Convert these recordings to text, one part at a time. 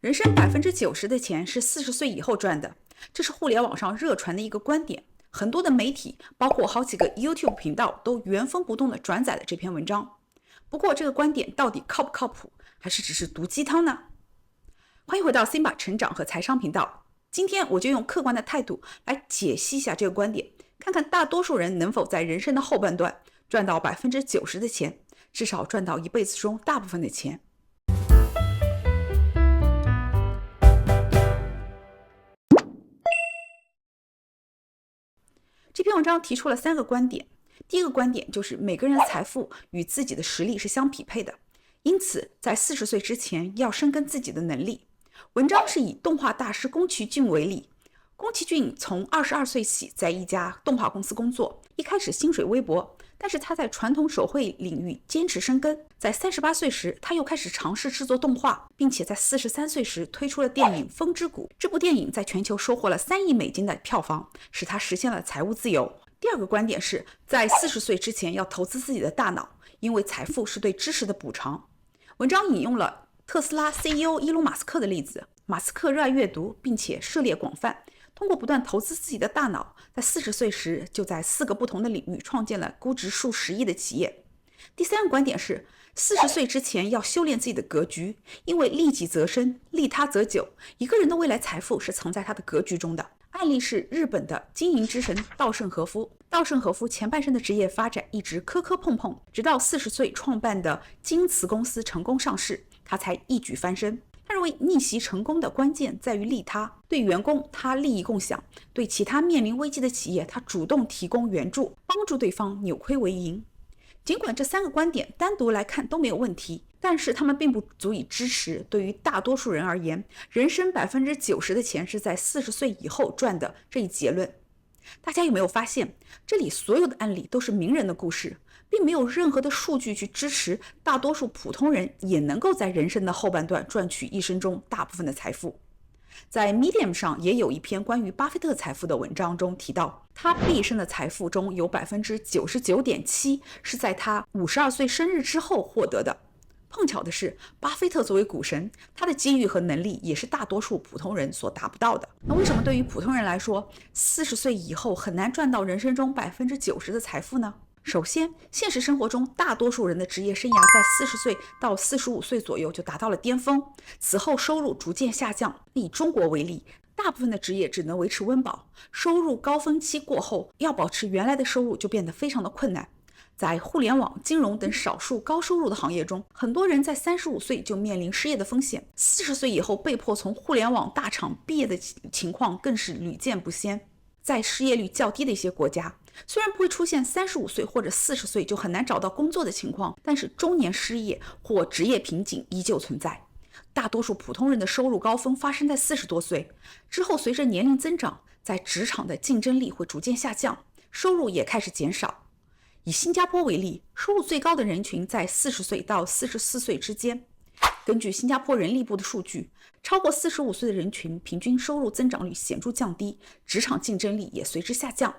人生90%的钱是40岁以后赚的，这是互联网上热传的一个观点。很多的媒体，包括好几个 YouTube 频道，都原封不动地转载了这篇文章。不过，这个观点到底靠不靠谱，还是只是毒鸡汤呢？欢迎回到 Simba 成长和财商频道。今天我就用客观的态度来解析一下这个观点，看看大多数人能否在人生的后半段赚到90%的钱，至少赚到一辈子中大部分的钱。这篇文章提出了3个观点。第一个观点就是每个人的财富与自己的实力是相匹配的，因此在40岁之前要深耕自己的能力。文章是以动画大师宫崎骏为例。宫崎骏从22岁起在一家动画公司工作，一开始薪水微薄，但是他在传统手绘领域坚持深耕。在38岁时，他又开始尝试制作动画，并且在43岁时推出了电影《风之谷》。这部电影在全球收获了3亿美金的票房，使他实现了财务自由。第二个观点是在40岁之前要投资自己的大脑，因为财富是对知识的补偿。文章引用了特斯拉 CEO 伊隆马斯克的例子。马斯克热爱阅读，并且涉猎广泛，通过不断投资自己的大脑，在40岁时就在4个不同的领域创建了估值数10亿的企业。第三个观点是40岁之前要修炼自己的格局，因为利己则生，利他则久。一个人的未来财富是藏在他的格局中的。案例是日本的经营之神稻盛和夫。稻盛和夫前半生的职业发展一直磕磕碰碰，直到40岁创办的京瓷公司成功上市，他才一举翻身。他认为逆袭成功的关键在于利他，对员工他利益共享，对其他面临危机的企业他主动提供援助，帮助对方扭亏为盈。尽管这3个观点单独来看都没有问题，但是他们并不足以支持对于大多数人而言，人生90%的钱是在40岁以后赚的这一结论。大家有没有发现，这里所有的案例都是名人的故事，并没有任何的数据去支持大多数普通人也能够在人生的后半段赚取一生中大部分的财富。在 Medium 上也有一篇关于巴菲特财富的文章中提到，他毕生的财富中有 99.7% 是在他52岁生日之后获得的。碰巧的是，巴菲特作为股神，他的机遇和能力也是大多数普通人所达不到的。那为什么对于普通人来说，40岁以后很难赚到人生中 90% 的财富呢？首先，现实生活中大多数人的职业生涯在40岁到45岁左右就达到了巅峰，此后收入逐渐下降。以中国为例，大部分的职业只能维持温饱，收入高峰期过后，要保持原来的收入就变得非常的困难。在互联网、金融等少数高收入的行业中，很多人在35岁就面临失业的风险，40岁以后被迫从互联网大厂毕业的情况更是屡见不鲜。在失业率较低的一些国家，虽然不会出现35岁或者40岁就很难找到工作的情况，但是中年失业或职业瓶颈依旧存在。大多数普通人的收入高峰发生在40多岁之后，随着年龄增长，在职场的竞争力会逐渐下降，收入也开始减少。以新加坡为例，收入最高的人群在40岁到44岁之间。根据新加坡人力部的数据，超过45岁的人群平均收入增长率显著降低，职场竞争力也随之下降。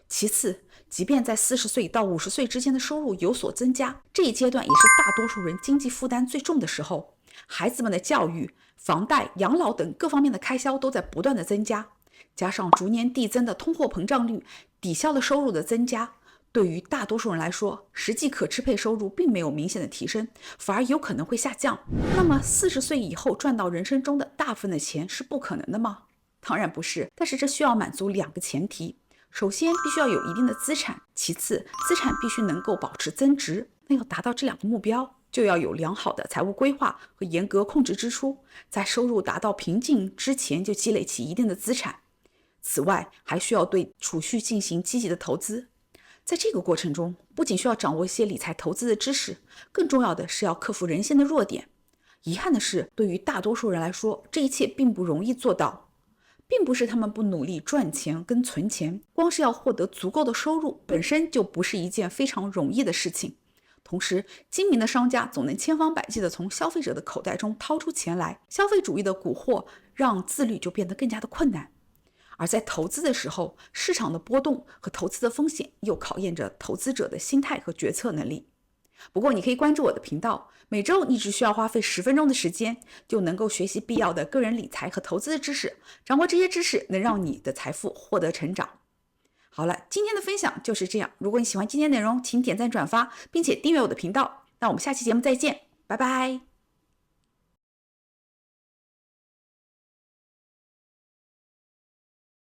其次，即便在40岁到50岁之间的收入有所增加，这一阶段也是大多数人经济负担最重的时候。孩子们的教育、房贷、养老等各方面的开销都在不断的增加，加上逐年递增的通货膨胀率抵消了收入的增加，对于大多数人来说，实际可支配收入并没有明显的提升，反而有可能会下降。那么40岁以后赚到人生中的大部分的钱是不可能的吗？当然不是，但是这需要满足2个前提。首先必须要有一定的资产，其次资产必须能够保持增值。那要达到这2个目标，就要有良好的财务规划和严格控制支出，在收入达到瓶颈之前就积累起一定的资产。此外，还需要对储蓄进行积极的投资。在这个过程中，不仅需要掌握一些理财投资的知识，更重要的是要克服人性的弱点。遗憾的是，对于大多数人来说，这一切并不容易做到。并不是他们不努力赚钱跟存钱，光是要获得足够的收入本身就不是一件非常容易的事情。同时，精明的商家总能千方百计地从消费者的口袋中掏出钱来，消费主义的蛊惑让自律就变得更加的困难。而在投资的时候，市场的波动和投资的风险又考验着投资者的心态和决策能力。不过你可以关注我的频道，每周你只需要花费10分钟的时间，就能够学习必要的个人理财和投资的知识，掌握这些知识能让你的财富获得成长。好了，今天的分享就是这样。如果你喜欢今天内容，请点赞转发，并且订阅我的频道。那我们下期节目再见，拜拜。